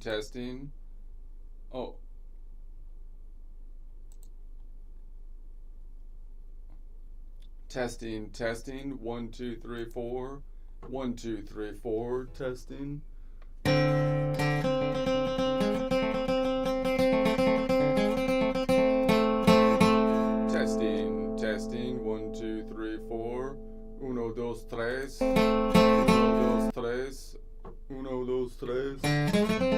testing. Oh. Testing, testing. 1, 2, 3, 4. 1, 2, 3, 4. Testing. Testing, testing. 1, 2, 3, 4. 1, 2, 3. 1, 2, 3. 1, 2, 3.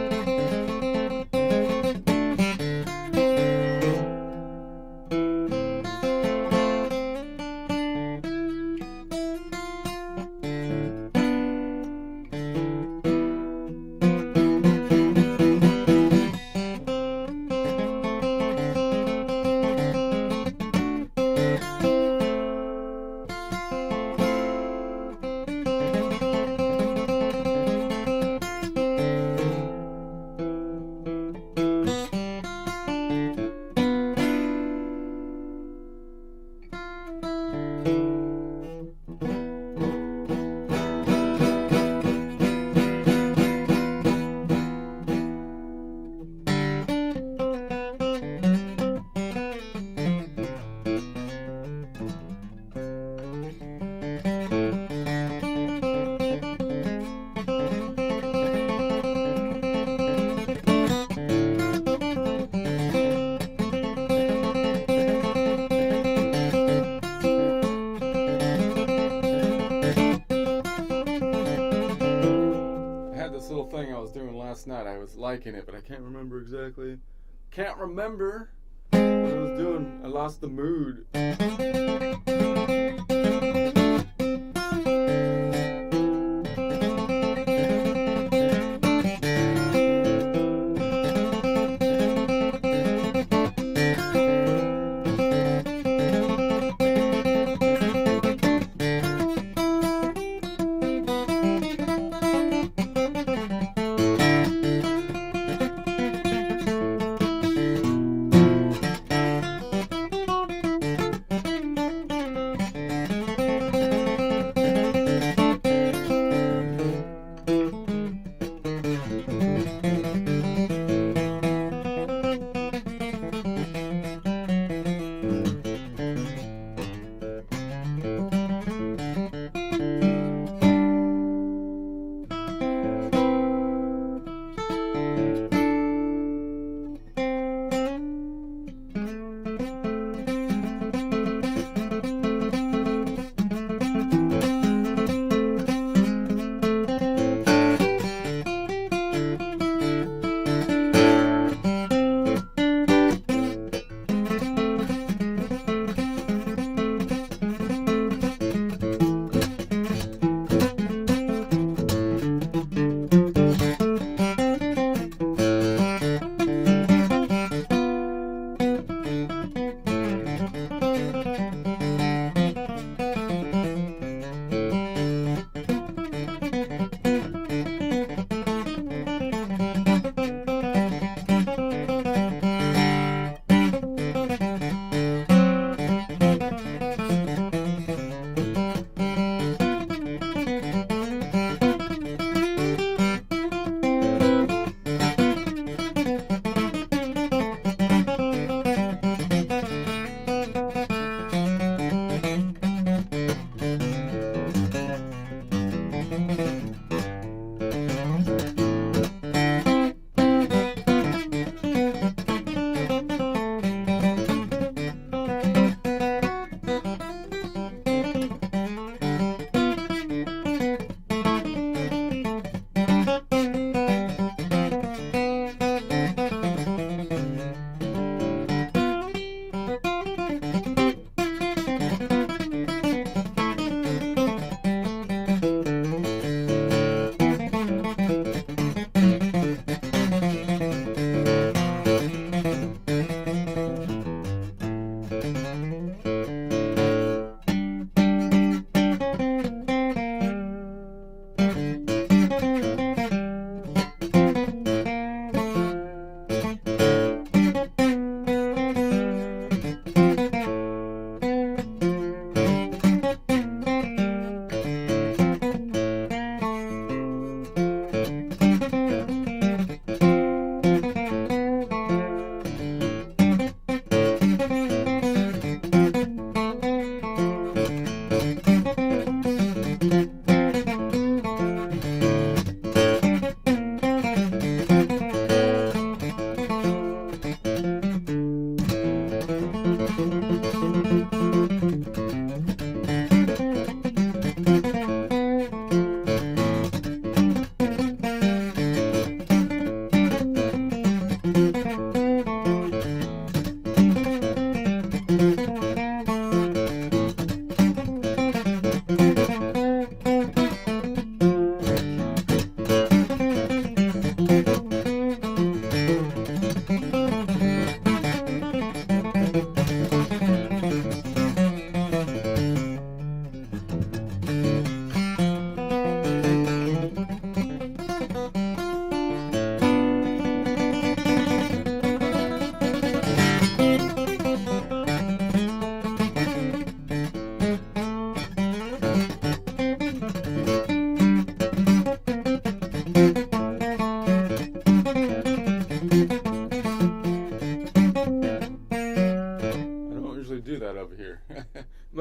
This little thing I was doing last night, I was liking it, but I can't remember exactly. Can't remember what I was doing. I lost the mood.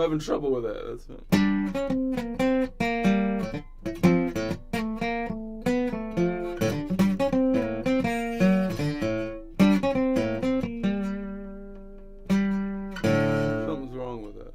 having trouble with that. That's fine. Something's wrong with that.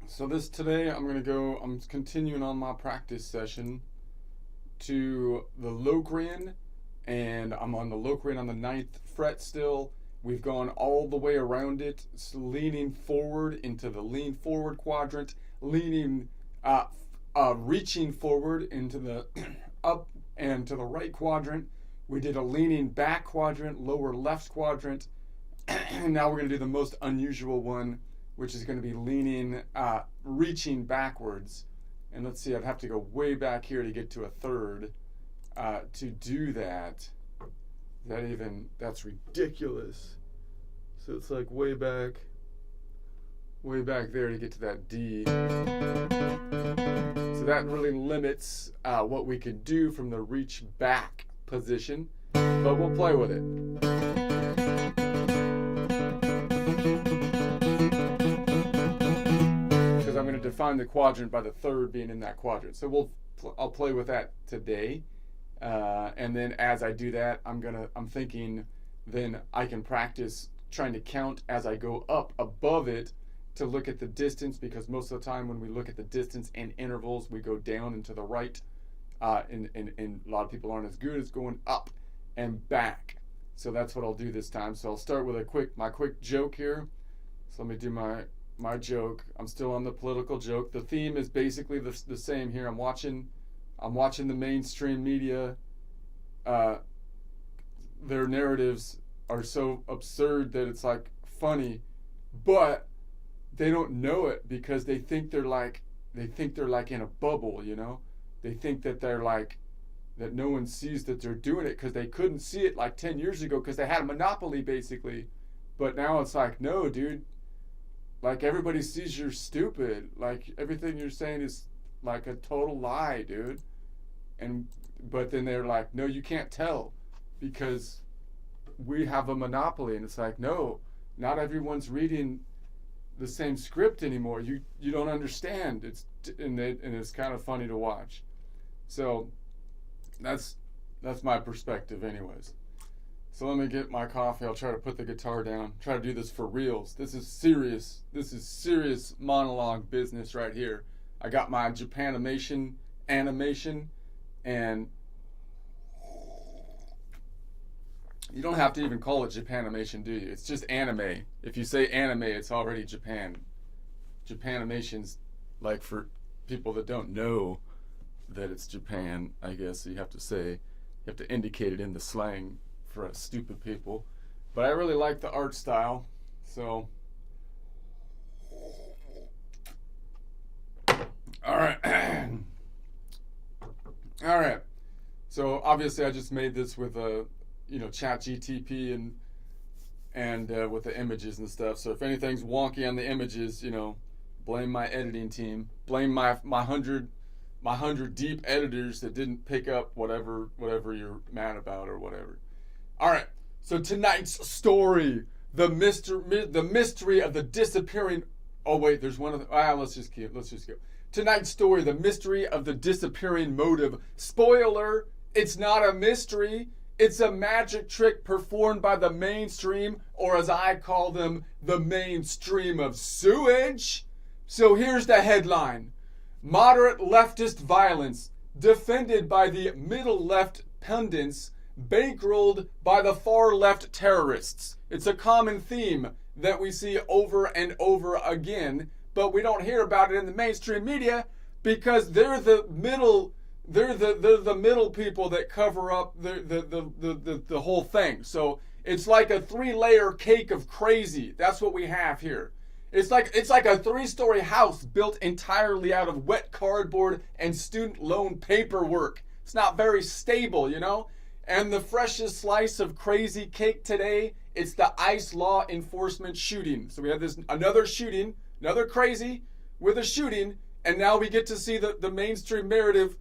So today I'm continuing on my practice session to the Locrian, and I'm on the Locrian on the 9th fret still. We've gone all the way around it, leaning forward into the lean forward quadrant, reaching forward into the up and to the right quadrant. We did a leaning back quadrant, lower left quadrant, and now we're going to do the most unusual one, which is going to be reaching backwards. And let's see, I'd have to go way back here to get to a third to do that. That's ridiculous. So it's like way back there to get to that D. So that really limits what we could do from the reach back position, but we'll play with it. I'm going to define the quadrant by the third being in that quadrant. So I'll play with that today, and then as I do that, I'm thinking then I can practice trying to count as I go up above it to look at the distance, because most of the time when we look at the distance and intervals, we go down and to the right, and a lot of people aren't as good as going up and back. So that's what I'll do this time. So I'll start with my quick joke here. So let me do my joke. I'm still on the political joke. The theme is basically the same here. I'm watching the mainstream media. Their narratives are so absurd that it's like funny, but they don't know it because they think they're like in a bubble, you know? They think that they're like that no one sees that they're doing it because they couldn't see it like 10 years ago because they had a monopoly basically. But now it's like, no, dude. Like, everybody sees you're stupid. Like, everything you're saying is like a total lie, dude. But then they're like, no, you can't tell. because we have a monopoly, and it's like, no, not everyone's reading the same script anymore. You don't understand. And it's kind of funny to watch. So that's my perspective, anyways. So let me get my coffee. I'll try to put the guitar down. Try to do this for reals. This is serious. This is serious monologue business right here. I got my Japanimation animation, and you don't have to even call it Japanimation, do you? It's just anime. If you say anime, it's already Japan. Japanimation's like for people that don't know that it's Japan, I guess you have to indicate it in the slang for us stupid people. But I really like the art style, so. All right. All right. So obviously I just made this with ChatGTP and with the images and stuff. So if anything's wonky on the images, blame my editing team. Blame my 100 deep editors that didn't pick up whatever you're mad about or whatever. All right. So tonight's story, the mystery of the disappearing. Oh wait, there's one of the. Let's just go. Tonight's story, the mystery of the disappearing motive. Spoiler: it's not a mystery. It's a magic trick performed by the mainstream, or as I call them, the mainstream of sewage. So here's the headline. Moderate leftist violence defended by the middle left pundits, bankrolled by the far left terrorists. It's a common theme that we see over and over again, but we don't hear about it in the mainstream media because they're the middle. They're the middle people that cover up the whole thing. So it's like a 3-layer cake of crazy. That's what we have here. It's like a 3-story house built entirely out of wet cardboard and student loan paperwork. It's not very stable, And the freshest slice of crazy cake today, it's the ICE law enforcement shooting. So we have another shooting, another crazy with a shooting, and now we get to see the mainstream narrative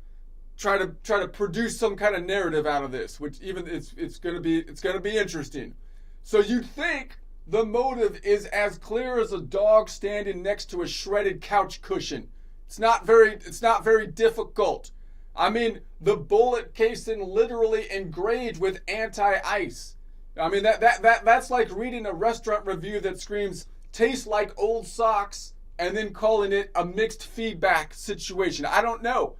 try to produce some kind of narrative out of this, which even it's gonna be interesting. So you'd think the motive is as clear as a dog standing next to a shredded couch cushion. It's not very difficult. I mean, the bullet casing literally engraved with anti-ice. I mean that's like reading a restaurant review that screams "tastes like old socks" and then calling it a mixed feedback situation. I don't know.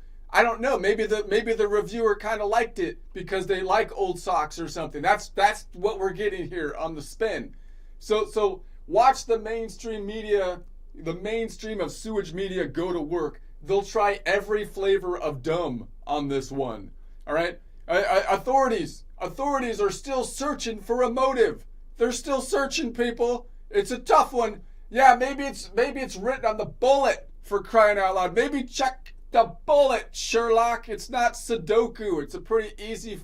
Maybe the reviewer kind of liked it because they like old socks or something. That's what we're getting here on the spin. So watch the mainstream media, the mainstream of sewage media go to work. They'll try every flavor of dumb on this one. All right, authorities are still searching for a motive. They're still searching, people. It's a tough one. Yeah, maybe it's written on the bullet, for crying out loud. Maybe check the bullet, Sherlock. It's not Sudoku. It's a pretty easy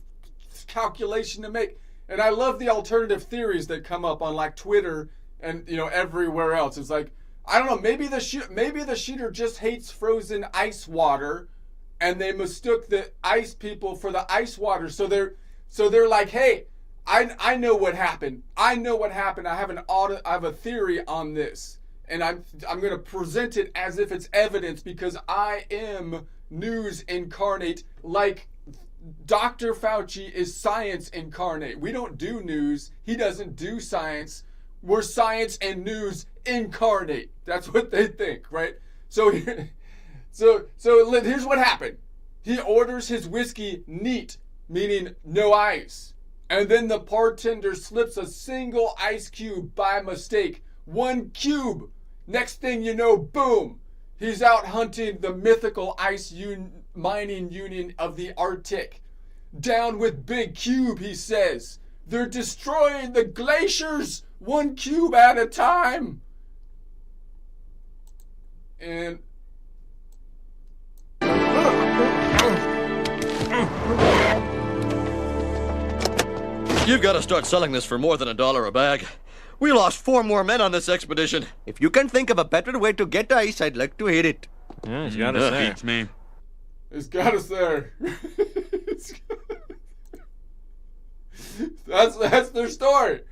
calculation to make. And I love the alternative theories that come up on like Twitter and everywhere else. It's like, I don't know, maybe the shooter just hates frozen ice water, and they mistook the ice people for the ice water. So they're like, hey, I know what happened. I have a theory on this. And I'm going to present it as if it's evidence because I am news incarnate, like Dr. Fauci is science incarnate. We don't do news. He doesn't do science. We're science and news incarnate. That's what they think, right? So here's what happened. He orders his whiskey neat, meaning no ice. And then the bartender slips a single ice cube by mistake. 1 cube. Next thing you know, boom, he's out hunting the mythical mining union of the Arctic. Down with Big Cube, he says. They're destroying the glaciers 1 cube at a time. And you've got to start selling this for more than $1 a bag. We lost 4 more men on this expedition. If you can think of a better way to get ice, I'd like to hear it. Yeah, he's got us there. Beats me. It's got us there. That's their story.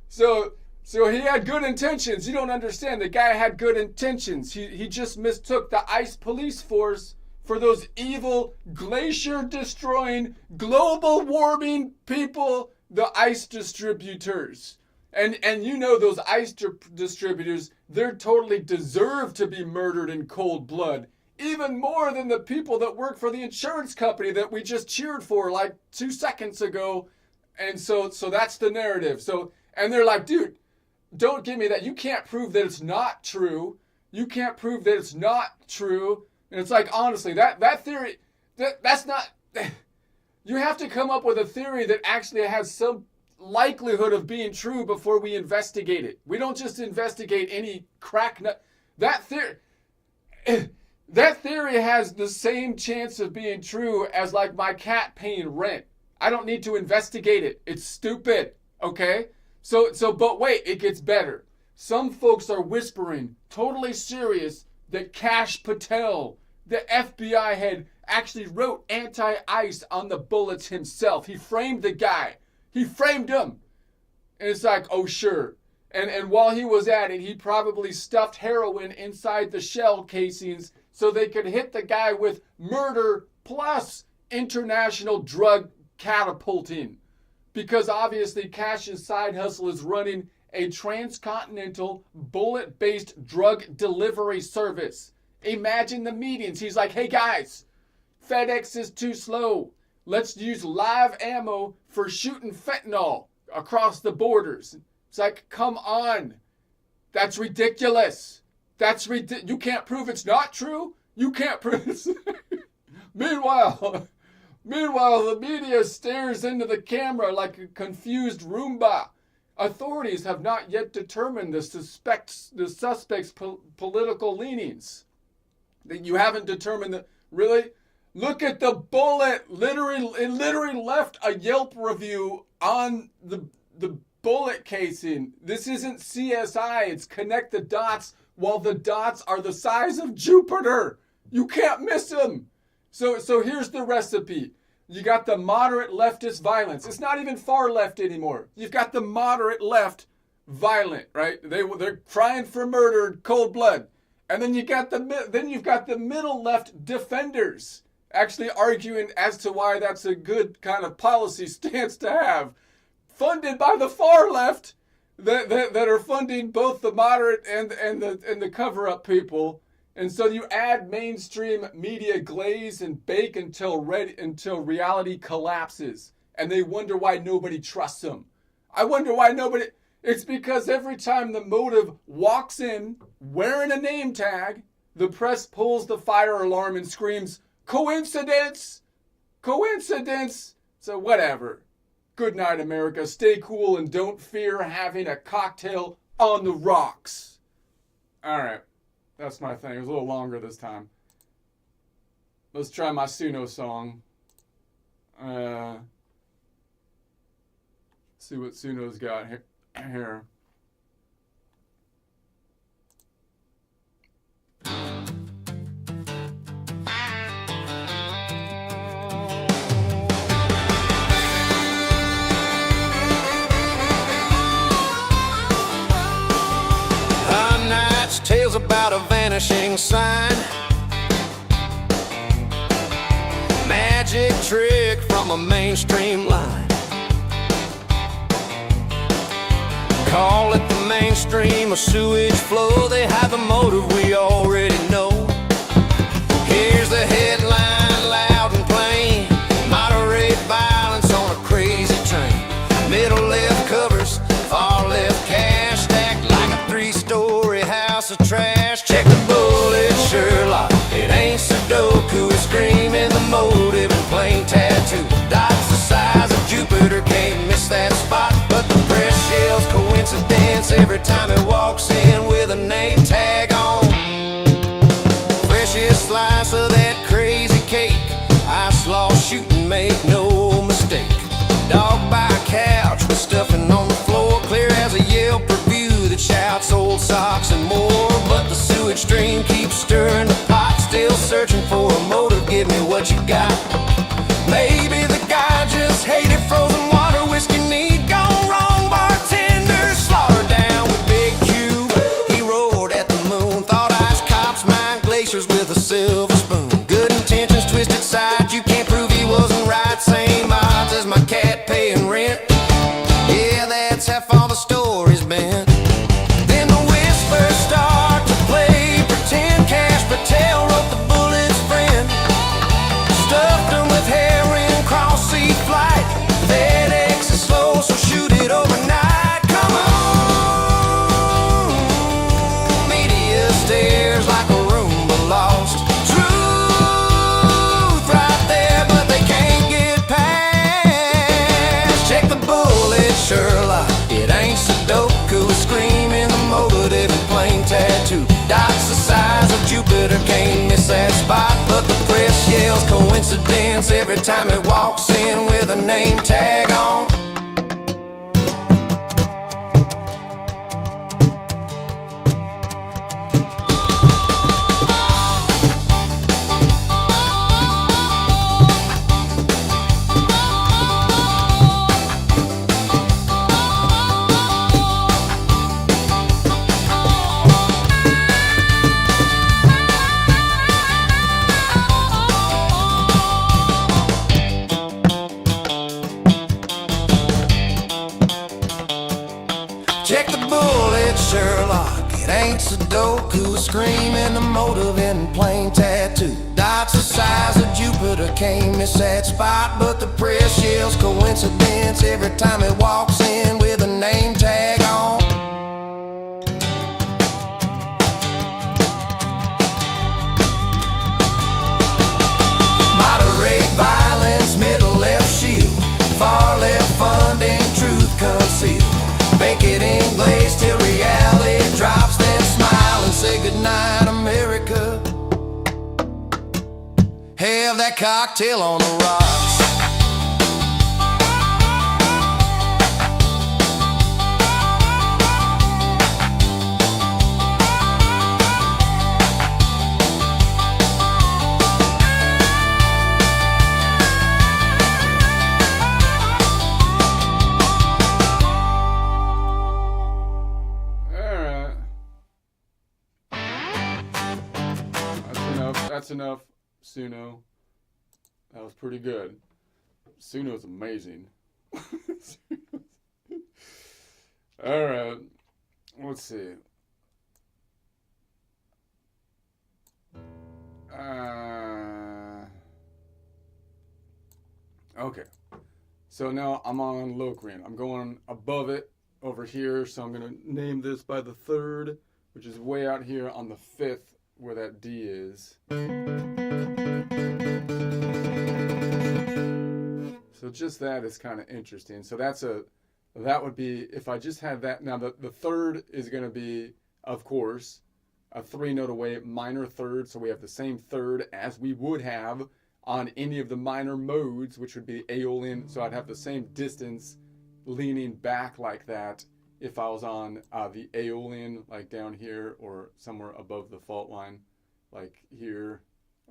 So he had good intentions. You don't understand. The guy had good intentions. He just mistook the ICE police force for those evil, glacier-destroying, global warming people, the ICE distributors. And you know those ICE distributors, they're totally deserve to be murdered in cold blood. Even more than the people that work for the insurance company that we just cheered for like 2 seconds ago. And so that's the narrative. And they're like, dude, don't give me that. You can't prove that it's not true. You can't prove that it's not true. And it's like, honestly, that theory, that's not, you have to come up with a theory that actually has some likelihood of being true before we investigate it. We don't just investigate any crack nut. That theory has the same chance of being true as like my cat paying rent. I don't need to investigate it. It's stupid, okay? But wait, it gets better. Some folks are whispering, totally serious, that Kash Patel, the FBI head, actually wrote anti-ICE on the bullets himself. He framed the guy. He framed him. And it's like, oh, sure. And while he was at it, he probably stuffed heroin inside the shell casings so they could hit the guy with murder plus international drug catapulting. Because obviously Kash's side hustle is running a transcontinental bullet-based drug delivery service. Imagine the meetings. He's like, hey guys, FedEx is too slow. Let's use live ammo for shooting fentanyl across the borders. It's like, come on. That's ridiculous. You can't prove it's not true? You can't prove it's... Meanwhile, the media stares into the camera like a confused Roomba. Authorities have not yet determined the suspect's political leanings. You haven't determined that. Really? Look at the bullet. It literally left a Yelp review on the bullet casing. This isn't CSI. It's connect the dots while the dots are the size of Jupiter. You can't miss them. So here's the recipe. You got the moderate leftist violence. It's not even far left anymore. You've got the moderate left violent, right? They're crying for murder, cold blood. And then you've got the middle left defenders actually arguing as to why that's a good kind of policy stance to have. Funded by the far left that are funding both the moderate and the cover-up people. And so you add mainstream media glaze and bake until reality collapses. And they wonder why nobody trusts them. I wonder why nobody... It's because every time the motive walks in wearing a name tag, the press pulls the fire alarm and screams, coincidence! Coincidence! So whatever. Good night, America. Stay cool and don't fear having a cocktail on the rocks. All right. That's my thing. It was a little longer this time. Let's try my Suno song. See what Suno's got here. Tales about a vanishing sign, magic trick from a mainstream line. Call it the mainstream or sewage flow. They have a motive we already know. Here's the headline, loud and plain: moderate violence on a crazy train. Middle left covers, far left cash, stacked like a three-story house of trash. Check the bullet, Sherlock. It ain't Sudoku. It's screaming the motive in plain tattoo. Dots the size of Jupiter, can't miss that spot. But the press yells coincidence every time it walks in with a name tag on. Freshest slice of that crazy cake. Ice law shooting, make no mistake. Dog by a couch with stuffing on the floor, clear as a Yelp review that shouts old socks and more. But the sewage stream keeps stirring the pot, still searching for a motive. Give me what you got. Maybe the guy just hated frozen water, whiskey pictures with a silver spoon. Good intentions, twisted sides. You can't prove he wasn't right. Same odds as my cat paying rent. Yeah, that's how far the story's been. Then the whispers start to play pretend. Cash Patel wrote the bullet's friend. Stuffed them with heroin, cross-sea flight. FedEx is slow, so shoot it overnight. Come on, media stares like a Roomba lost. Truth right there, but they can't get past. Check the bullet, Sherlock. It ain't Sudoku. Screaming the motive in plain tattoo. Dots the size of Jupiter, can't miss that spot. But the press yells coincidence every time it walks in with a name tag on. Check the bullet, Sherlock. It ain't Sudoku. Screaming the motive in plain tattoo. Dots the size of Jupiter, can't miss that spot. But the press yells coincidence every time it walks in with a name tag on. Moderate violence, middle left shield. Far left funding, truth concealed. Make it in glaze till reality drops, then smile and say goodnight, America. Have that cocktail on the rocks. That's enough, Suno. That was pretty good. Suno's amazing. All right. Let's see. Okay. So now I'm on Locrian. I'm going above it over here. So I'm going to name this by the third, which is way out here on the fifth, where that D is. So just that is kind of interesting. So that would be, if I just had that. Now the third is going to be, of course, a 3-note away minor third. So we have the same third as we would have on any of the minor modes, which would be Aeolian. So I'd have the same distance leaning back like that if I was on the Aeolian, like down here or somewhere above the fault line, like here,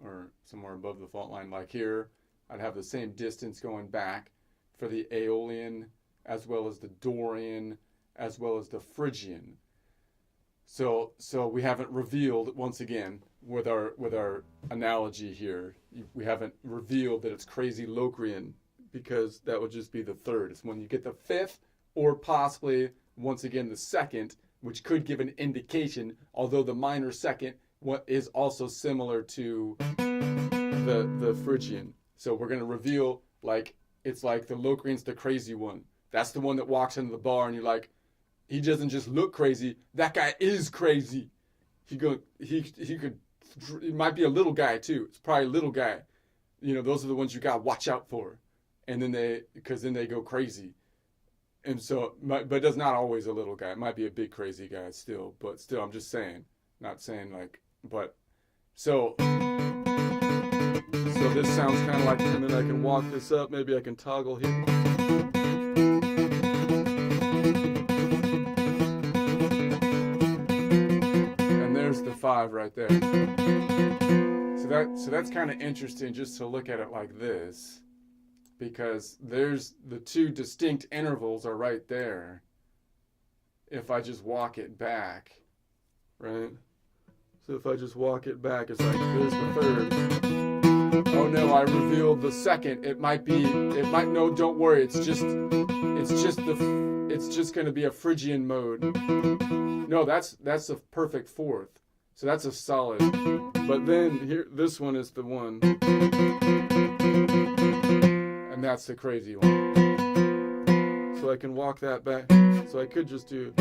or somewhere above the fault line, like here. I'd have the same distance going back for the Aeolian, as well as the Dorian, as well as the Phrygian. So we haven't revealed, once again, with our analogy here, we haven't revealed that it's crazy Locrian, because that would just be the third. It's when you get the fifth, or possibly once again the second, which could give an indication, although the minor second is also similar to the Phrygian. So we're going to reveal, like, it's like the Locrian's the crazy one. That's the one that walks into the bar and you're like, he doesn't just look crazy, that guy is crazy. He could, it might be a little guy too. It's probably a little guy. You know, those are the ones you got to watch out for. And then because then they go crazy. And so, but it's not always a little guy. It might be a big crazy guy still, but still, I'm just saying, not saying like, but, so this sounds kind of like, and then I can walk this up, maybe I can toggle here. And there's the 5 right there. So that's kind of interesting just to look at it like this, because there's the 2 distinct intervals are right there. If I just walk it back, right? So So if I just walk it back, it's like, there's the third. Oh no, I revealed the second. No, don't worry. It's just gonna be a Phrygian mode. No, that's a perfect fourth. So that's a solid. But then here, this one is the one. And that's the crazy one. So I can walk that back. So I could just do.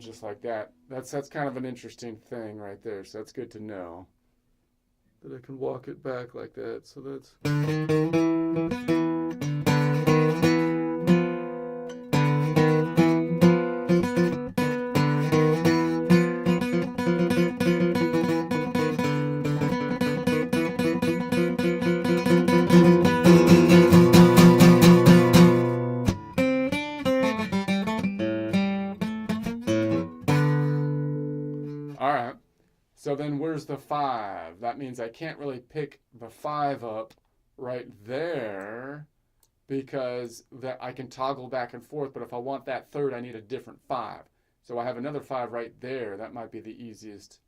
Just like that. That's kind of an interesting thing right there. So that's good to know that I can walk it back like that. So that's. So then where's the 5? That means I can't really pick the 5 up right there because that I can toggle back and forth. But if I want that third, I need a different 5. So I have another 5 right there. That might be the easiest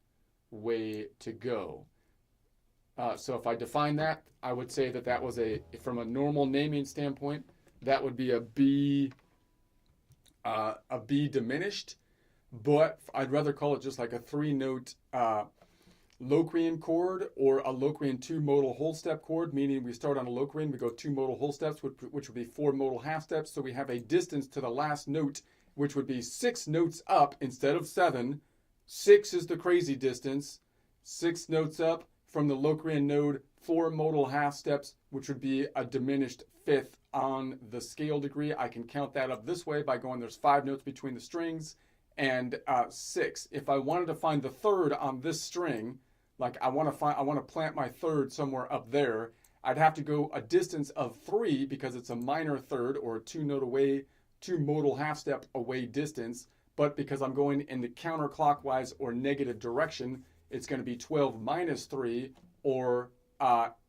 way to go. So if I define that, I would say that was from a normal naming standpoint, that would be a B diminished. But I'd rather call it just like a 3-note Locrian chord or a Locrian 2-modal whole step chord, meaning we start on a Locrian, we go 2 modal whole steps, which would be 4 modal half steps. So we have a distance to the last note, which would be 6 notes up instead of 7. 6 is the crazy distance. 6 notes up from the Locrian node, 4 modal half steps, which would be a diminished 5th on the scale degree. I can count that up this way by going, there's 5 notes between the strings. And 6. If I wanted to find the third on this string, like I want to plant my third somewhere up there, I'd have to go a distance of 3 because it's a minor third or a 2-note away, 2 modal half step away distance. But because I'm going in the counterclockwise or negative direction, it's going to be 12 minus 3 or 9,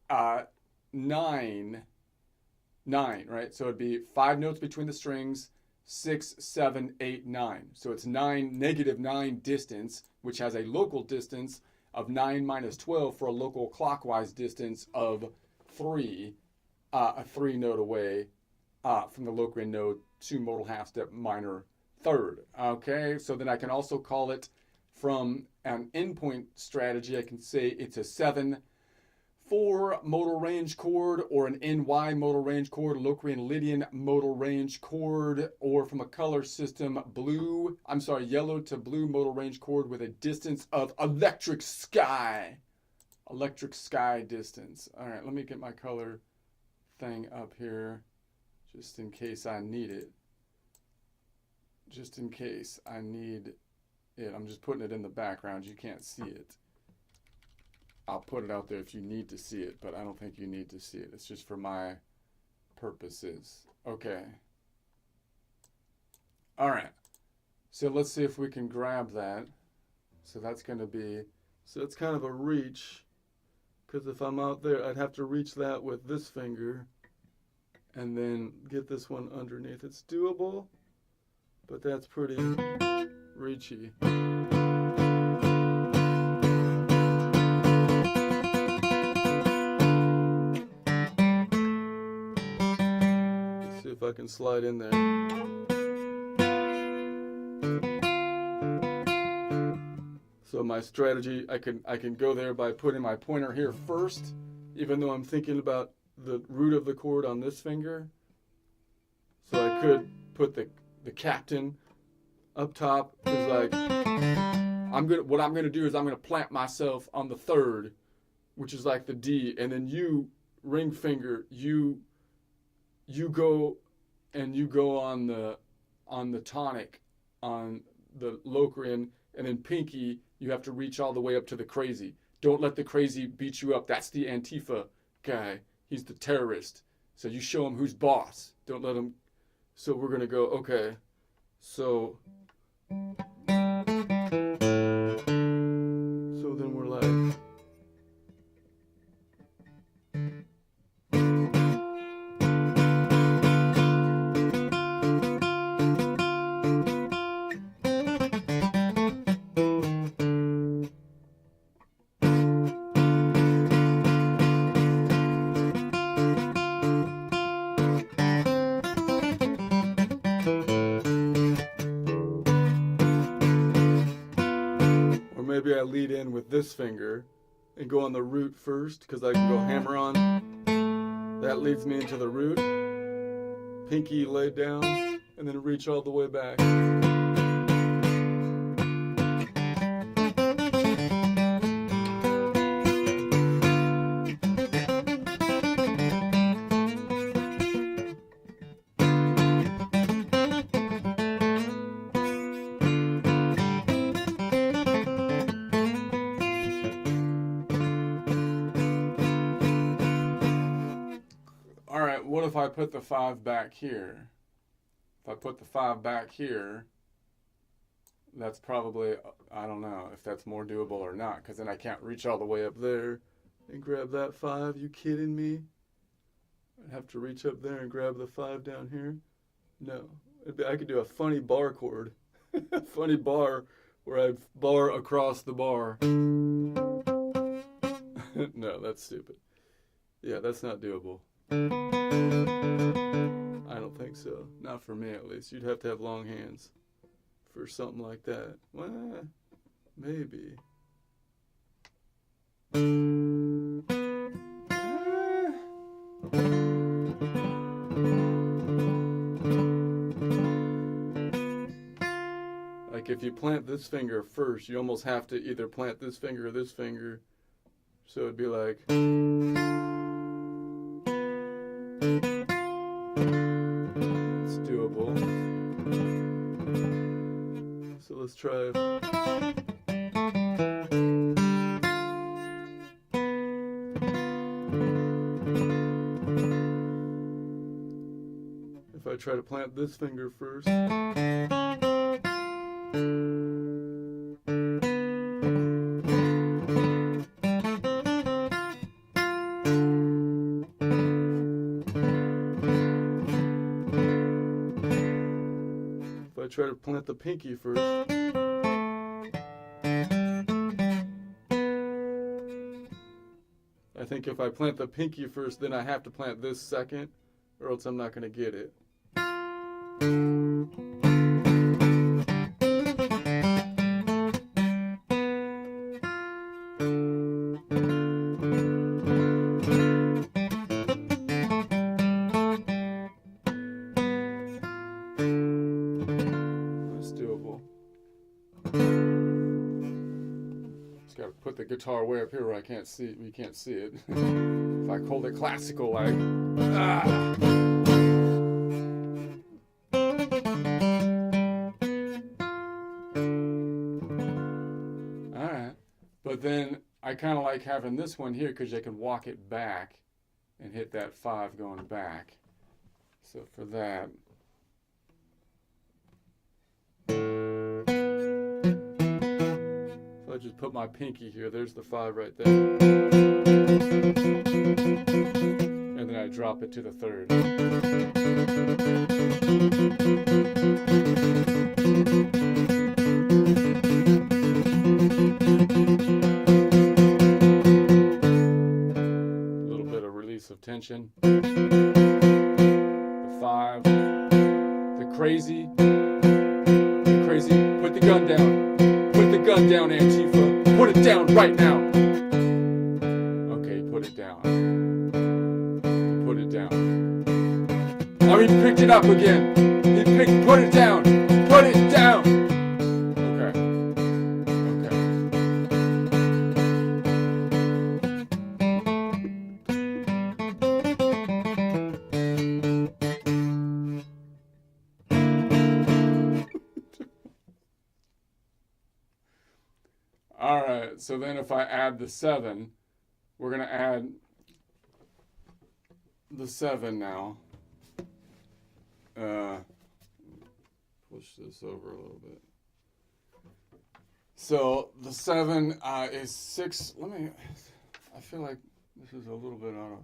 right? So it'd be 5 notes between the strings, 6, 7, 8, 9. So it's negative 9 distance, which has a local distance of 9 minus 12 for a local clockwise distance of 3, a 3-note away from the Locrian node, 2 modal half step minor third. Okay, so then I can also call it from an endpoint strategy. I can say it's a 7-4 modal range chord or an NY modal range chord, Locrian Lydian modal range chord, or from a color system yellow to blue modal range chord with a distance of electric sky distance. All right, let me get my color thing up here just in case I need it. I'm just putting it in the background. You can't see it. I'll put it out there if you need to see it, but I don't think you need to see it. It's just for my purposes. Okay. All right. So let's see if we can grab that. So that's going to be, so it's kind of a reach, because if I'm out there, I'd have to reach that with this finger and then get this one underneath. It's doable, but that's pretty reachy. If I can slide in there. So my strategy, I can go there by putting my pointer here first, even though I'm thinking about the root of the chord on this finger. So I could put the captain up top. Is like what I'm gonna do is I'm gonna plant myself on the third which is like the D, and then you, ring finger, you go and you go on the tonic, on the Locrian, and then pinky, you have to reach all the way up to the crazy. Don't let the crazy beat you up. That's the Antifa guy. He's the terrorist. So you show him who's boss. Don't let him. So we're going to go, okay. So then we're like. Maybe I lead in with this finger and go on the root first because I can go hammer on. That leads me into the root. Pinky laid down and then reach all the way back. What if I put the 5 back here? If I put the 5 back here, that's probably, I don't know if that's more doable or not, because then I can't reach all the way up there and grab that 5. You kidding me? I'd have to reach up there and grab the 5 down here. No. I could do a funny bar chord. Funny bar where I bar across the bar. No, that's stupid. Yeah, that's not doable. I don't think so. Not for me, at least. You'd have to have long hands for something like that. Well, maybe. Like if you plant this finger first, you almost have to either plant this finger or this finger. So it'd be like... It's doable. So let's try. If I try to plant this finger first. Try to plant the pinky first. I think if I plant the pinky first, then I have to plant this second, or else I'm not going to get it. Put the guitar way up here where I can't see. You can't see it. If I hold it classical, like All right, but then I kind of like having this one here because I can walk it back and hit that 5 going back. So for that. I just put my pinky here. There's the 5 right there. And then I drop it to the 3rd. A little bit of release of tension. The 5. The crazy. The crazy. Put the gun down. Put the gun down, Antifa. Put it down right now. Okay, put it down. Put it down. Oh, he picked it up again. Put it down. Put it down. Okay. Okay. so then if I add the 7, we're going to add the 7 now. Push this over a little bit. So the 7 is 6. I feel like this is a little bit out of.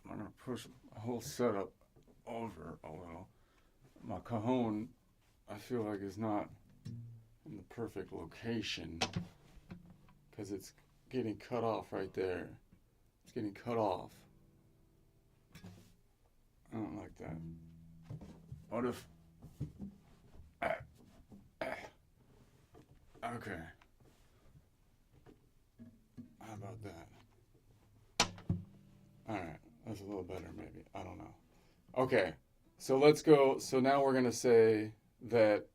I'm going to push a whole setup over a little. My cajon, I feel like, is not in the perfect location because it's getting cut off right there. It's getting cut off. I don't like that. What if... Okay. How about that? Alright, that's a little better maybe. I don't know. Okay, so let's go. So now we're going to say that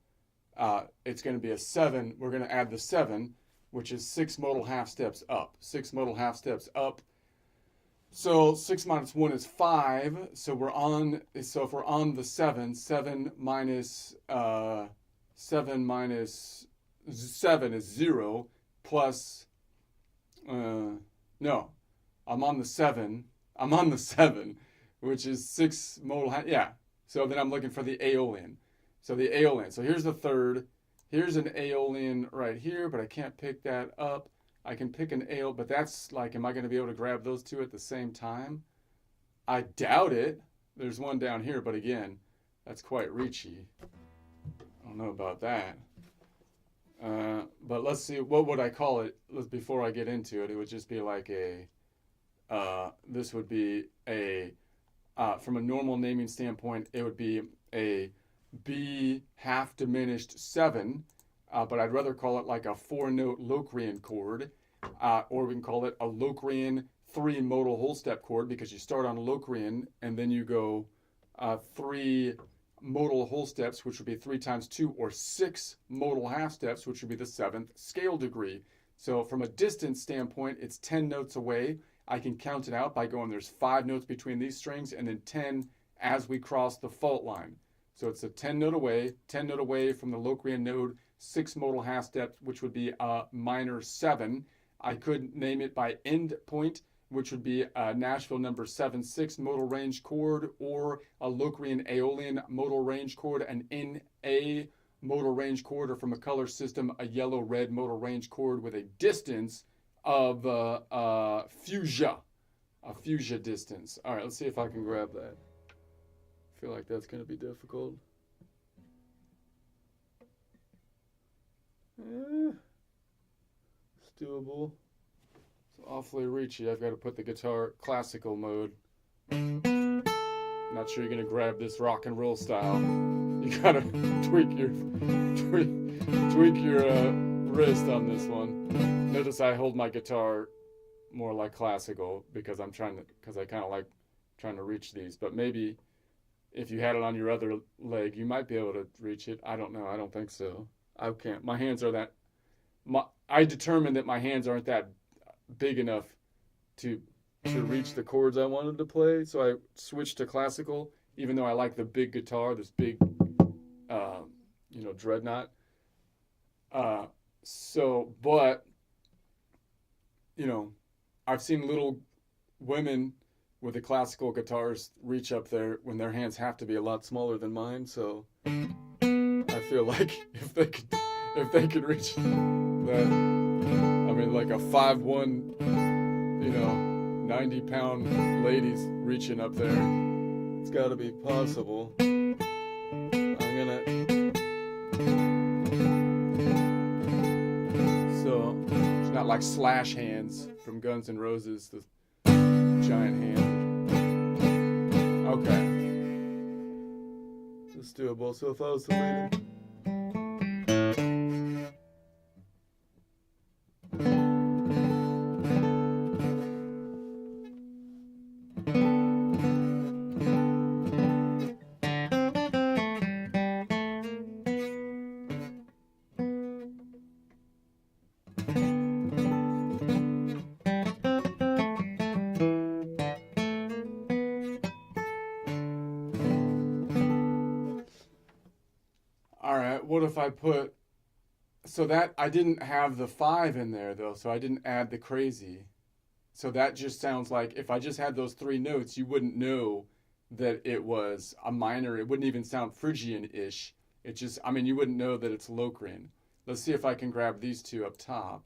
it's going to be a 7. We're going to add the 7, which is 6 modal half steps up. 6 modal half steps up. So 6 minus 1 is 5. So if we're on the 7, 7 minus 7 is 0 plus, no, I'm on the 7, which is 6 modal half, yeah. So then I'm looking for the aeolian. So the aeolian, so here's the third. Here's an aeolian right here, but I can't pick that up. I can pick an aeol, but that's like, am I going to be able to grab those two at the same time? I doubt it. There's one down here, but again, that's quite reachy. I don't know about that. But let's see, what would I call it before I get into it? It would just be like this would be a, from a normal naming standpoint, it would be a B half diminished 7, but I'd rather call it like a 4-note Locrian chord, or we can call it a Locrian 3 modal whole step chord, because you start on Locrian and then you go 3 modal whole steps, which would be 3 times 2, or 6 modal half steps, which would be the 7th scale degree. So from a distance standpoint, it's 10 notes away. I can count it out by going, there's 5 notes between these strings, and then 10 as we cross the fault line. So it's a 10 note away from the Locrian node, 6 modal half steps, which would be a minor 7. I could name it by end point, which would be a Nashville number 7/6 modal range chord, or a Locrian aeolian modal range chord, an NA modal range chord, or from a color system, a yellow-red modal range chord with a distance of fuchsia, a fuchsia distance. All right, let's see if I can grab that. I feel like that's going to be difficult. It's doable. It's awfully reachy. I've got to put the guitar classical mode. Not sure you're going to grab this rock and roll style. You got to tweak your wrist on this one. Notice I hold my guitar more like classical because I kind of like trying to reach these. But maybe if you had it on your other leg, you might be able to reach it. I don't know. I don't think so. I can't. My hands are that. I determined that my hands aren't that big enough to reach the chords I wanted to play. So I switched to classical, even though I like the big guitar, this big, dreadnought. But I've seen little women with the classical guitars reach up there when their hands have to be a lot smaller than mine. So I feel like if they could reach that, I mean, like a 5'1", 90-pound ladies reaching up there, it's got to be possible. So it's not like Slash hands from Guns N' Roses, the giant hand. Okay. It's doable. So if I was to lead it. What if I put So that I didn't have the 5 in there though, so I didn't add the crazy. So that just sounds like if I just had those 3 notes, you wouldn't know that it was a minor. It wouldn't even sound Phrygian-ish. It just, I mean, you wouldn't know that it's Locrian. Let's see if I can grab these 2 up top.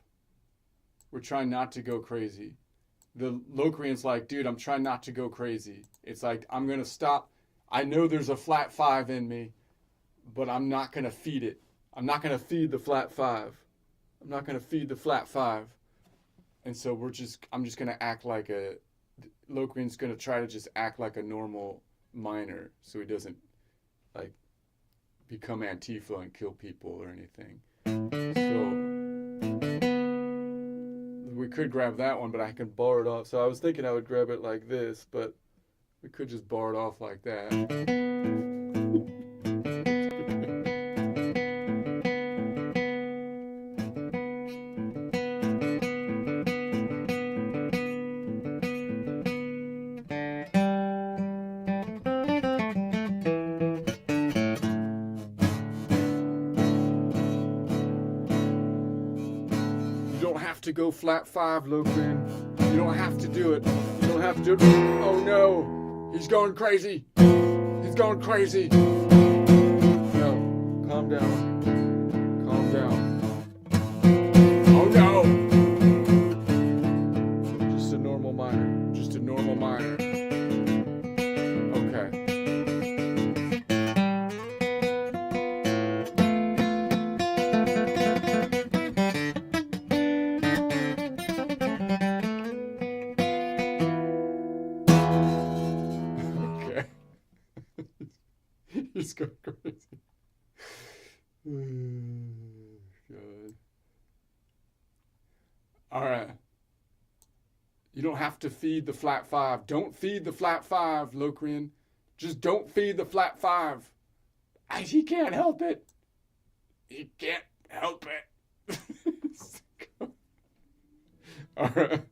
We're trying not to go crazy. The Locrian's like, dude, I'm trying not to go crazy. It's like, I'm going to stop. I know there's a flat 5 in me, but I'm not going to feed it. I'm not going to feed the flat 5. I'm not going to feed the flat 5. And so I'm just going to act like Locrian's going to try to just act like a normal minor so he doesn't like become Antifa and kill people or anything. So we could grab that one, but I can bar it off. So I was thinking I would grab it like this, but we could just bar it off like that. To go flat 5, Locrian. You don't have to do it. You don't have to do it. Oh no, he's going crazy. He's going crazy. No, calm down. Calm down. Oh no. Just a normal minor. Just a normal minor. Okay. He's going crazy. God. All right. You don't have to feed the flat 5. Don't feed the flat 5, Locrian. Just don't feed the flat 5. He can't help it. He can't help it. All right.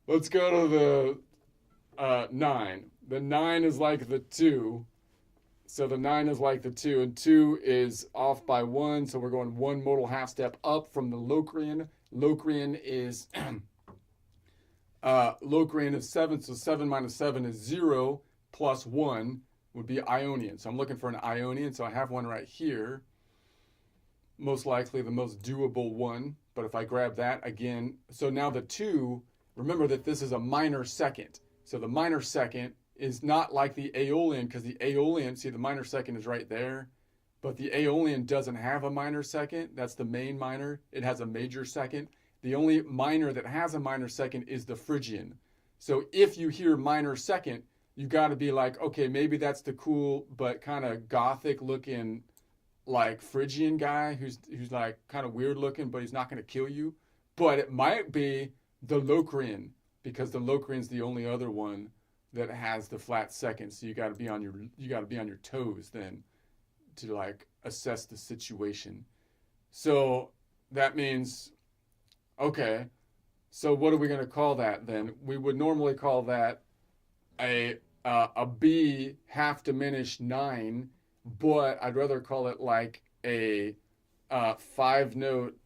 Let's go to the 9. The 9 is like the 2. So the 9 is like the 2, and 2 is off by 1, so we're going 1 modal half step up from the Locrian. Locrian is Locrian is 7, so 7 minus 7 is 0, plus 1 would be Ionian. So I'm looking for an Ionian, so I have one right here. Most likely the most doable one, but if I grab that again, so now the 2, remember that this is a minor second. So the minor second is not like the Aeolian, because the Aeolian, see the minor second is right there, but the Aeolian doesn't have a minor second. That's the main minor. It has a major second. The only minor that has a minor second is the Phrygian. So if you hear minor second, you got to be like, okay, maybe that's the cool but kind of gothic looking like Phrygian guy who's like kind of weird looking, but he's not going to kill you. But it might be the Locrian, because the Locrian's the only other one that has the flat second, so you got to be on your toes then to like assess the situation. So that means, okay, so what are we going to call that then? We would normally call that a B half diminished 9, but I'd rather call it like a 5-note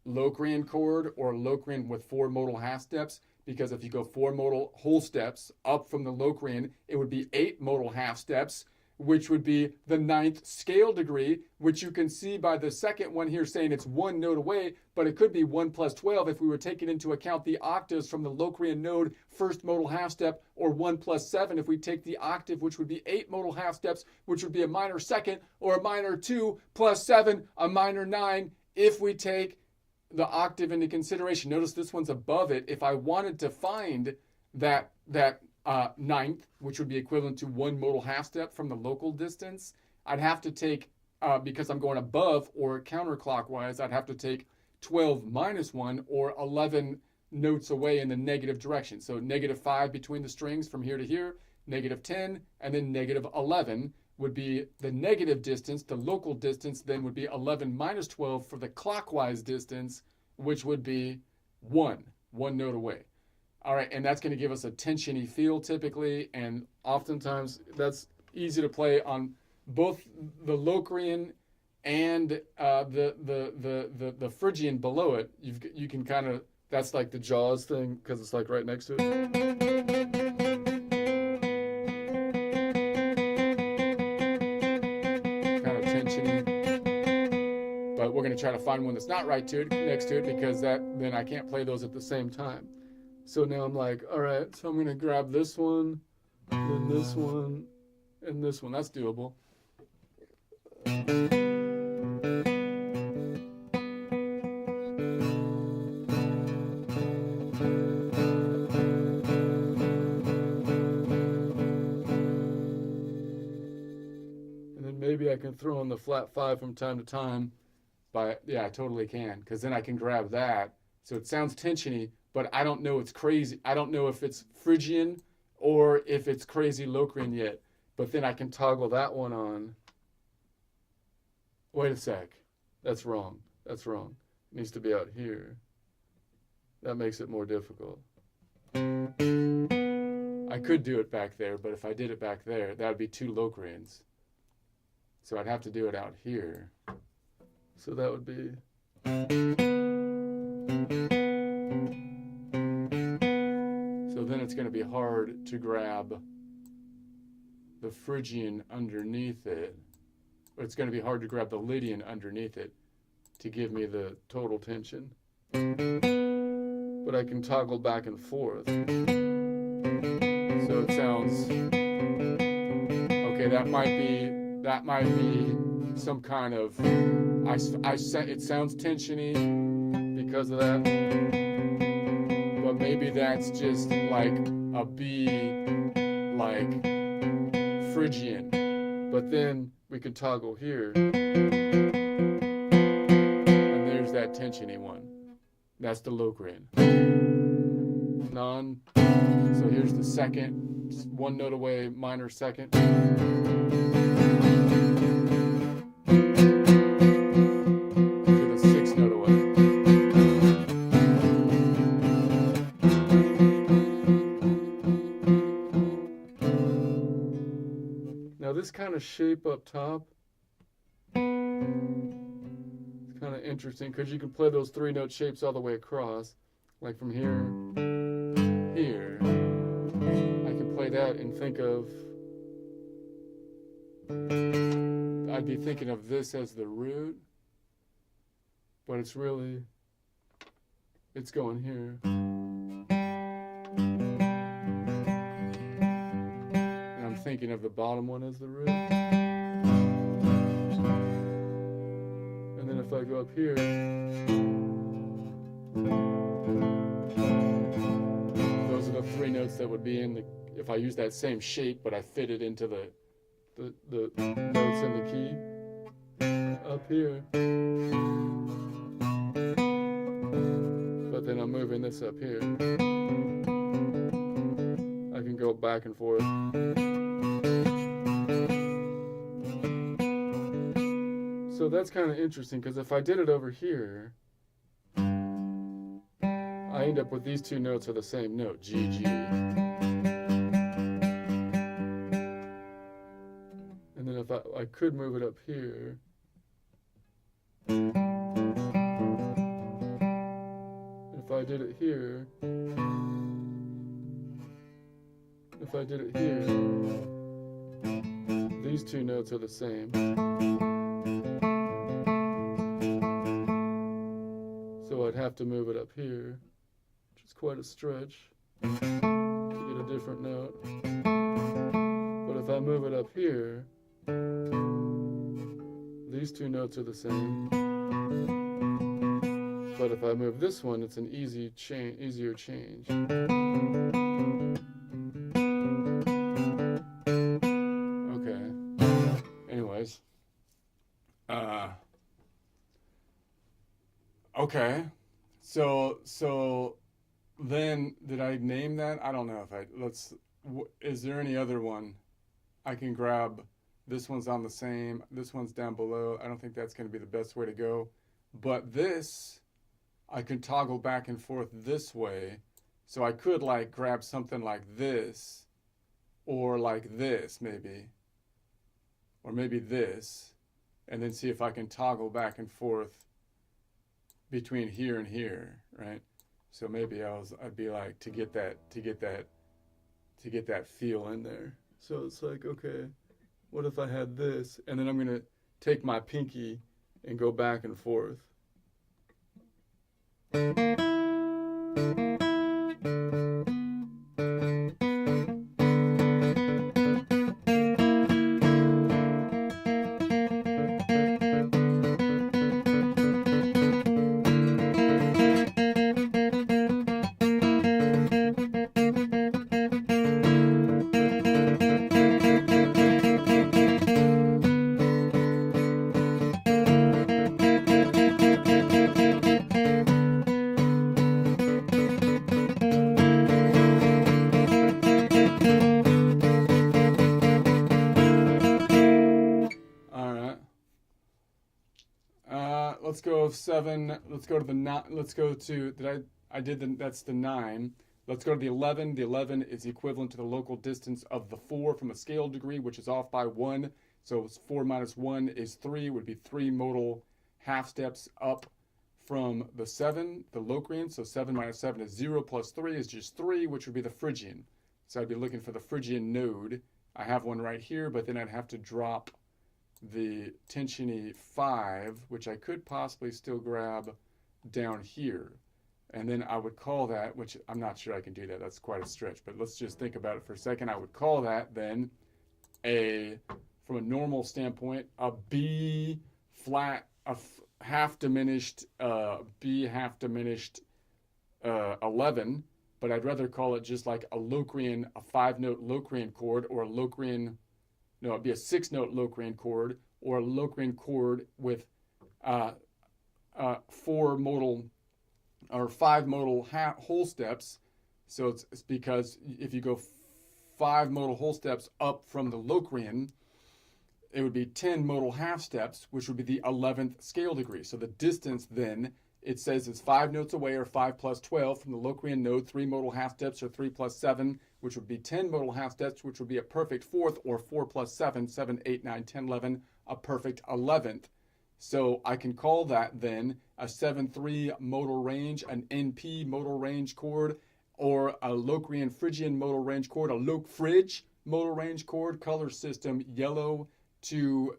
Locrian chord, or Locrian with 4 modal half steps. Because if you go 4 modal whole steps up from the Locrian, it would be 8 modal half steps, which would be the 9th scale degree, which you can see by the second one here saying it's 1 note away, but it could be 1 plus 12 if we were taking into account the octaves from the Locrian node, 1st modal half step, or 1 plus 7 if we take the octave, which would be 8 modal half steps, which would be a minor second, or a minor 2 plus 7, a minor 9 if we take the octave into consideration. Notice this one's above it. If I wanted to find that 9th, which would be equivalent to 1 modal half step from the local distance, I'd have to take, because I'm going above or counterclockwise, I'd have to take 12 minus 1, or 11 notes away in the negative direction. So -5 between the strings from here to here, -10, and then -11 would be the negative distance. The local distance then would be 11 minus 12 for the clockwise distance, which would be 1 note away. All right, and that's going to give us a tensiony feel typically, and oftentimes that's easy to play on both the Locrian and the Phrygian below it, you can kind of, that's like the Jaws thing because it's like right next to it. Kind of tensiony. But we're going to try to find one that's not right to it, next to it, because then I can't play those at the same time. So now I'm like, all right, so I'm going to grab this one, then this one, and this one. That's doable. And then maybe I can throw in the flat 5 from time to time. Yeah, I totally can, because then I can grab that. So it sounds tensiony, but I don't know it's crazy. I don't know if it's Phrygian or if it's crazy Locrian yet. But then I can toggle that one on. Wait a sec. That's wrong. That's wrong. It needs to be out here. That makes it more difficult. I could do it back there, but if I did it back there, that would be 2 Locrians. So I'd have to do it out here. So that would be... So then it's going to be hard to grab the Phrygian underneath it. Or it's going to be hard to grab the Lydian underneath it to give me the total tension. But I can toggle back and forth. So it sounds... Okay, that might be some kind of... it sounds tensiony because of that, but maybe that's just like a B, like Phrygian. But then we could toggle here, and there's that tensiony one. That's the Locrian. So here's the second, 1 note away, minor second. This kind of shape up top, it's kind of interesting because you can play those 3-note shapes all the way across, like from here, here. I can play that and think of, I'd be thinking of this as the root, but it's really, it's going here. Thinking of the bottom one as the root. And then if I go up here, those are the 3 notes that would be in the, if I use that same shape, but I fit it into the notes in the key up here. But then I'm moving this up here. I can go back and forth. So that's kind of interesting because if I did it over here, I end up with these 2 notes are the same note, G, G. And then if I could move it up here, if I did it here, if I did it here, these 2 notes are the same. So I'd have to move it up here, which is quite a stretch to get a different note. But if I move it up here, these 2 notes are the same. But if I move this one, it's an easier change. Okay, so then did I name that? I don't know if is there any other one I can grab? This one's on the same, this one's down below. I don't think that's going to be the best way to go. But this, I can toggle back and forth this way. So I could like grab something like this, or like this maybe, or maybe this. and then see if I can toggle back and forth between here and here, right? So maybe I'd be like to get that feel in there. So it's like, okay, what if I had this, and then I'm gonna take my pinky and go back and forth. Let's go of 7. Let's go to the 9. Let's go to, that's the 9. Let's go to the 11. The 11 is equivalent to the local distance of the 4 from a scale degree, which is off by 1. So 4 minus 1 is 3, would be 3 modal half steps up from the 7, the Locrian. So 7 minus 7 is 0, plus 3 is just 3, which would be the Phrygian. So I'd be looking for the Phrygian node. I have one right here, but then I'd have to drop the tensiony 5, which I could possibly still grab down here. And then I would call that, which I'm not sure I can do that. That's quite a stretch, but let's just think about it for a second. I would call that then from a normal standpoint, a B flat, half diminished 11, but I'd rather call it just like a Locrian, a 5-note Locrian chord, or a Locrian, no, it'd be a 6-note Locrian chord, or a Locrian chord with 4 modal or 5 modal whole steps. So it's because if you go 5 modal whole steps up from the Locrian, it would be 10 modal half steps, which would be the 11th scale degree. So the distance then, it says is 5 notes away, or 5 plus 12 from the Locrian node. 3 modal half steps, or 3 plus 7, which would be 10 modal half steps, which would be a perfect 4th, or 4 plus 7, 7, 8, 9, 10, 11, a perfect 11th. So I can call that then a 7-3 modal range, an NP modal range chord, or a Locrian Phrygian modal range chord, a Loc-Phryg modal range chord, color system yellow to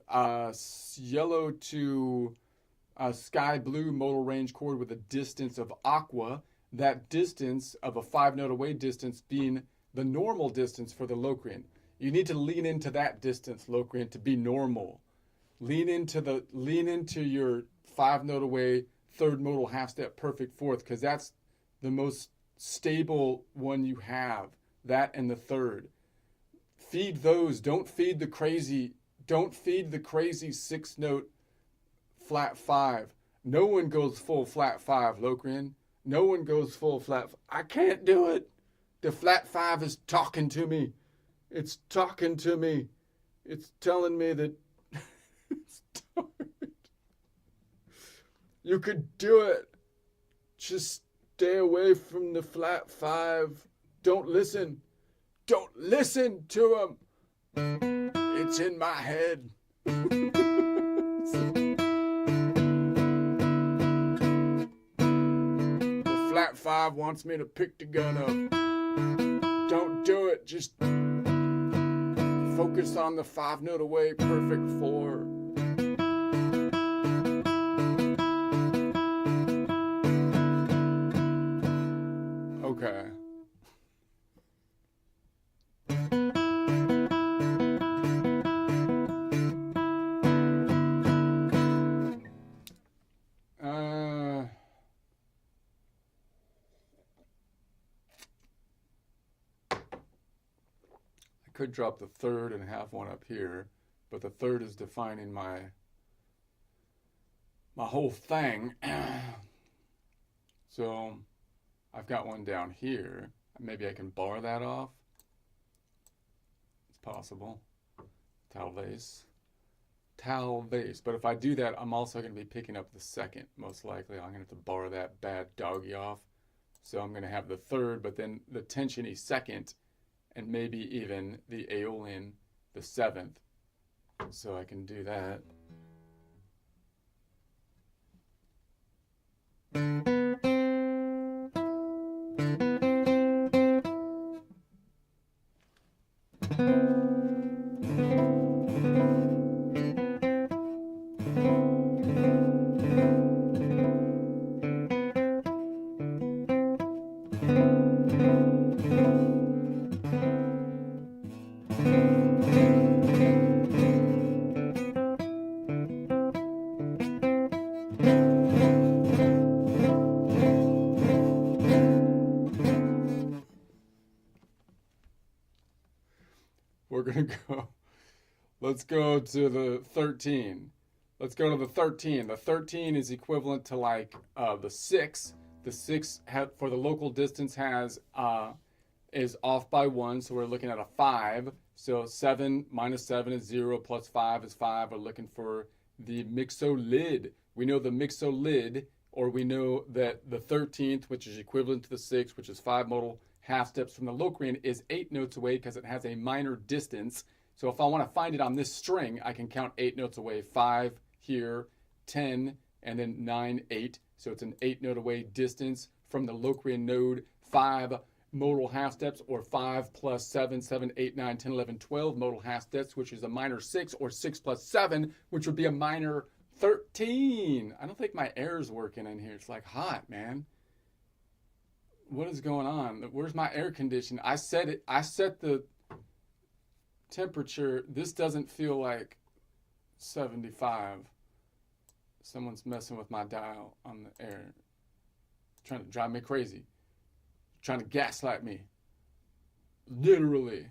sky blue modal range chord with a distance of aqua. That distance of a 5-note away distance being the normal distance for the Locrian. You need to lean into that distance, Locrian, to be normal. Lean into your 5-note away 3rd modal half step perfect 4th, because that's the most stable one you have. That and the 3rd. Feed those. Don't feed the crazy 6-note flat 5. No one goes full flat 5, Locrian. No one goes full flat. I can't do it. The flat 5 is talking to me. It's talking to me. It's telling me that you could do it. Just stay away from the flat 5. Don't listen. Don't listen to him. It's in my head. The flat 5 wants me to pick the gun up. Don't do it. Just focus on the 5-note away perfect 4. Okay. I could drop the 3rd and have one up here, but the 3rd is defining my whole thing. So I've got one down here. Maybe I can bar that off. It's possible. Tal vase. But if I do that, I'm also going to be picking up the 2nd, most likely. I'm going to have to bar that bad doggy off. So I'm going to have the 3rd, but then the tensiony 2nd, and maybe even the Aeolian, the 7th. So I can do that. We're going to go. Let's go to the 13. Let's go to the 13. The 13 is equivalent to like the 6. The 6 for the local distance is off by 1, so we're looking at a 5. So 7 minus 7 is 0, plus 5 is 5. We're looking for the mixolid. We know the mixolid, or we know that the 13th, which is equivalent to the 6, which is 5 modal half steps from the Locrian, is 8 notes away because it has a minor distance. So if I want to find it on this string, I can count 8 notes away. 5 here, 10, and then 9, 8. So it's an 8 note away distance from the Locrian node. 5 modal half steps, or 5 plus 7, 7, 8, 9, 10, 11, 12 modal half steps, which is a minor 6, or 6 plus 7, which would be a minor 13. I don't think my air's working in here. It's like hot, man. What is going on? Where's my air conditioning? I set the temperature. This doesn't feel like 75. Someone's messing with my dial on the air. Trying to drive me crazy. Trying to gaslight me. Literally.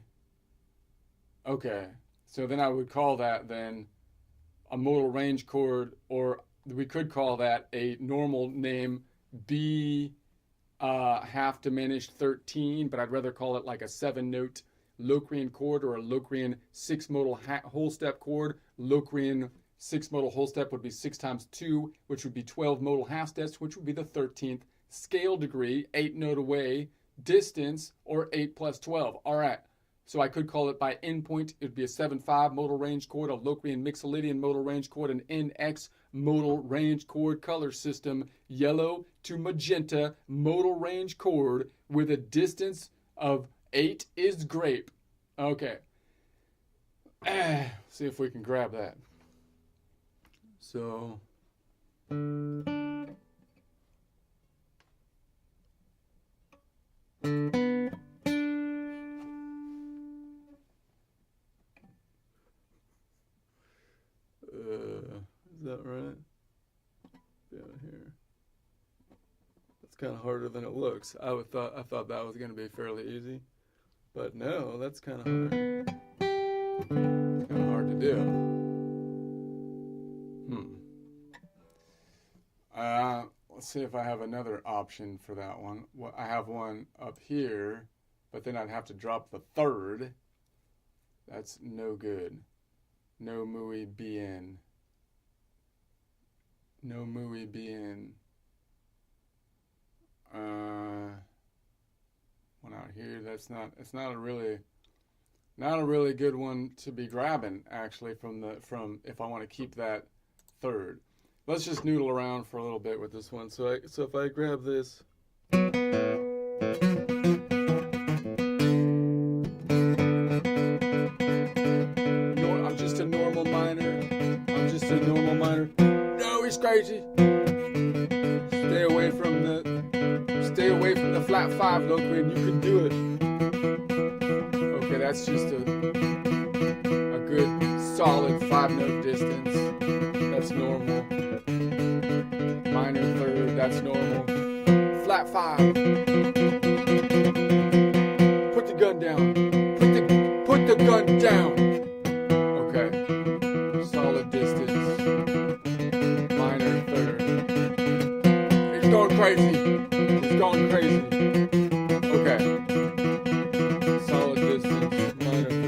Okay. So then I would call that then a modal range chord, or we could call that a normal name B half diminished 13, but I'd rather call it like a 7-note Locrian chord, or a Locrian 6 modal whole step chord. Locrian 6 modal whole step would be 6 times 2, which would be 12 modal half steps, which would be the 13th scale degree, 8 note away distance, or 8 plus 12. All right. So I could call it by endpoint. It would be a 7-5 modal range chord, a Locrian mixolydian modal range chord, an NX modal range chord color system, yellow to magenta modal range chord with a distance of 8 is grape. Okay. See if we can grab that. So. Is that right? Down here. That's kind of harder than it looks. I thought that was going to be fairly easy, but no, that's kind of hard. It's kind of hard to do. Let's see if I have another option for that one. Well, I have one up here, but then I'd have to drop the third. That's no good. No muy bien. No muy bien. One out here. It's not a really good one to be grabbing, actually, from if I want to keep that third. Let's just noodle around for a little bit with this one. So if I grab this. I'm just a normal minor. No, he's crazy. Stay away from the flat 5, Locrian. You can do it. Okay, that's just a good solid 5-note distance. That's normal. Minor third, that's normal. Flat 5. Put the gun down. Put the gun down. Okay. Solid distance. Minor third. He's going crazy. Okay. Solid distance. Minor third.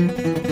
Bye.